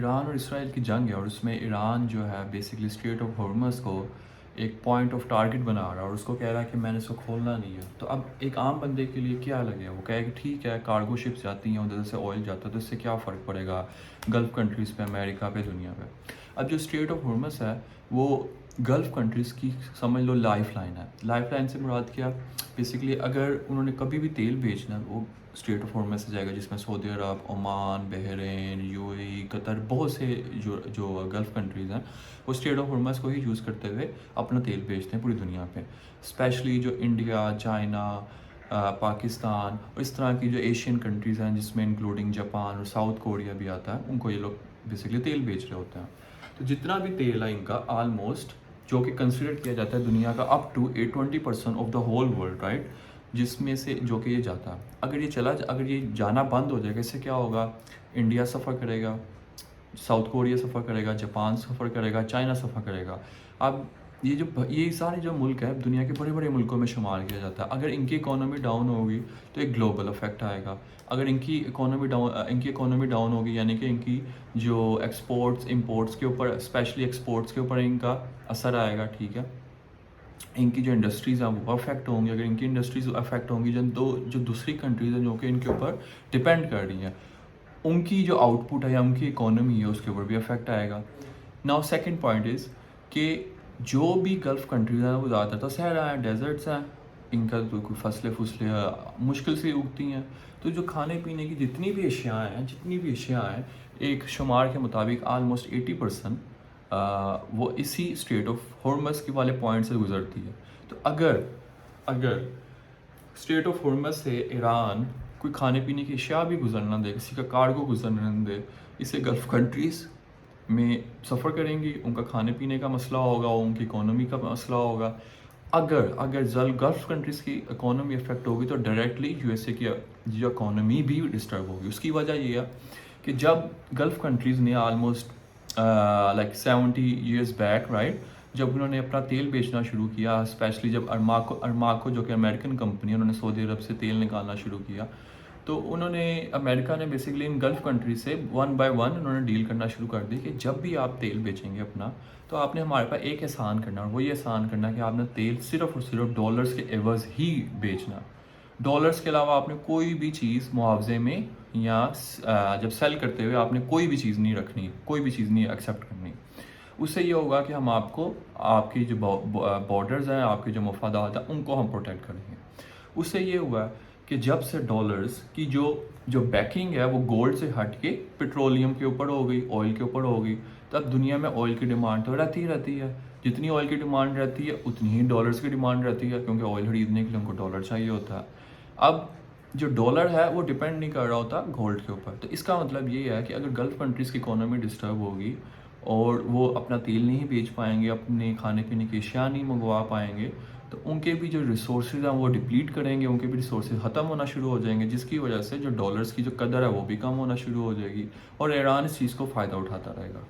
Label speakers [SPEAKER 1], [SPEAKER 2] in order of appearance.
[SPEAKER 1] ایران اور اسرائیل کی جنگ ہے اور اس میں ایران جو ہے بیسکلی اسٹریٹ آف ہارمز کو ایک پوائنٹ آف ٹارگٹ بنا رہا ہے اور اس کو کہہ رہا ہے کہ میں نے اس کو کھولنا نہیں ہے. تو اب ایک عام بندے کے لیے کیا لگے وہ کہے کہ ٹھیک ہے کارگو شپس جاتی ہیں ادھر سے آئل جاتا ہے تو اس سے کیا فرق پڑے گا گلف کنٹریز پہ, امریکہ پہ, دنیا پہ. اب جو اسٹریٹ آف ہارمز ہے وہ گلف کنٹریز کی سمجھ لو لائف لائن ہے. لائف لائن سے مراد کیا, بیسکلی اگر انہوں نے کبھی بھی تیل بیچنا ہے وہ اسٹریٹ آف ہارمز سے جائے گا, جس میں سعودی عرب, عمان, بحرین, یو اے ای, قطر, بہت سے جو گلف کنٹریز ہیں وہ اسٹریٹ آف ہارمز کو ہی یوز کرتے ہوئے اپنا تیل بیچتے ہیں پوری دنیا پہ. اسپیشلی جو انڈیا, چائنا, پاکستان اور اس طرح کی جو ایشین کنٹریز ہیں جس میں انکلوڈنگ جاپان اور ساؤتھ کوریا بھی آتا ہے, ان کو یہ لوگ بیسکلی تیل بیچ رہے ہوتے ہیں. تو جتنا بھی تیل ہے ان کا آلموسٹ جو کہ کنسیڈر کیا جاتا ہے دنیا کا up to 20% of the whole world, right, جس میں سے جو کہ یہ جاتا ہے. اگر یہ جانا بند ہو جائے گا اس سے کیا ہوگا, انڈیا سفر کرے گا, ساؤتھ کوریا سفر کرے گا, جاپان سفر کرے گا, چائنا سفر کرے گا. اب یہ سارے جو ملک ہے دنیا کے بڑے بڑے ملکوں میں شمار کیا جاتا ہے. اگر ان کی اکانومی ڈاؤن ہوگی تو ایک گلوبل افیکٹ آئے گا. اگر ان کی اکانومی ڈاؤن ہوگی یعنی کہ ان کی جو ایکسپورٹس امپورٹس کے اوپر, اسپیشلی ایکسپورٹس کے اوپر ان کا اثر آئے گا, ٹھیک ہے, ان کی جو انڈسٹریز ہیں وہ افیکٹ ہوں گی. اگر ان کی انڈسٹریز افیکٹ ہوں گی جو دوسری کنٹریز ہیں جو کہ ان کے اوپر ڈپینڈ کر رہی ہیں, ان کی جو آؤٹ پٹ ہے یا ان کی اکانومی ہے اس کے اوپر بھی افیکٹ آئے گا. ناؤ سیکنڈ پوائنٹ از کہ جو بھی گلف کنٹریز ہیں وہ زیادہ تر صحرا ہیں, ڈیزرٹس ہیں, ان کا تو کوئی فصلیں مشکل سے اگتی ہیں. تو جو کھانے پینے کی جتنی بھی اشیاء ہیں ایک شمار کے مطابق آلموسٹ 80% وہ اسی اسٹریٹ آف ہارمز کے والے پوائنٹ سے گزرتی ہے. تو اگر اسٹریٹ آف ہارمز سے ایران کوئی کھانے پینے کی اشیاء بھی گزرنا دے, کسی کا کارگو گزرنا دے, اسے گلف کنٹریز میں سفر کریں گی, ان کا کھانے پینے کا مسئلہ ہوگا, ان کی اکانومی کا مسئلہ ہوگا. اگر گلف کنٹریز کی اکانومی افیکٹ ہوگی تو ڈائریکٹلی یو ایس اے کی جو اکانومی بھی ڈسٹرب ہوگی. اس کی وجہ یہ ہے کہ جب گلف کنٹریز نے almost like 70 years back, right, جب انہوں نے اپنا تیل بیچنا شروع کیا, اسپیشلی جب ارماکو جو کہ امریکن کمپنی ہے, انہوں نے سعودی عرب سے تیل نکالنا شروع کیا, تو امریکہ نے بیسکلی ان گلف کنٹریز سے 1 by 1 انہوں نے ڈیل کرنا شروع کر دی کہ جب بھی آپ تیل بیچیں گے اپنا تو آپ نے ہمارے پاس ایک احسان کرنا, اور وہ یہ احسان کرنا کہ آپ نے تیل صرف اور صرف ڈالرز کے عوض ہی بیچنا. ڈالرز کے علاوہ آپ نے کوئی بھی چیز معاوضے میں یا جب سیل کرتے ہوئے آپ نے کوئی بھی چیز نہیں رکھنی, کوئی بھی چیز نہیں ایکسیپٹ کرنی. اس سے یہ ہوگا کہ ہم آپ کو آپ کی جو بارڈرز ہیں, آپ کے جو مفادات ہیں, ان کو ہم پروٹیکٹ کریں گے. اس سے یہ ہوا کہ جب سے ڈالرز کی جو بیکنگ ہے وہ گولڈ سے ہٹ کے پیٹرولیم کے اوپر ہو گئی, آئل کے اوپر ہو گئی, تب دنیا میں آئل کی ڈیمانڈ تو رہتی ہے. جتنی آئل کی ڈیمانڈ رہتی ہے اتنی ہی ڈالرز کی ڈیمانڈ رہتی ہے, کیونکہ آئل خریدنے کے لیے ان کو ڈالر چاہیے ہوتا ہے. اب جو ڈالر ہے وہ ڈیپینڈ نہیں کر رہا ہوتا گولڈ کے اوپر. تو اس کا مطلب یہ ہے کہ اگر گلف کنٹریز کی اکانومی ڈسٹرب ہوگی اور وہ اپنا تیل نہیں بیچ پائیں گے, اپنے کھانے پینے کی اشیاء نہیں منگوا پائیں گے, تو ان کے بھی جو ریسورسز ہیں وہ ڈپلیٹ کریں گے, ان کے بھی ریسورسز ختم ہونا شروع ہو جائیں گے, جس کی وجہ سے جو ڈالرز کی جو قدر ہے وہ بھی کم ہونا شروع ہو جائے گی, اور ایران اس چیز کو فائدہ اٹھاتا رہے گا.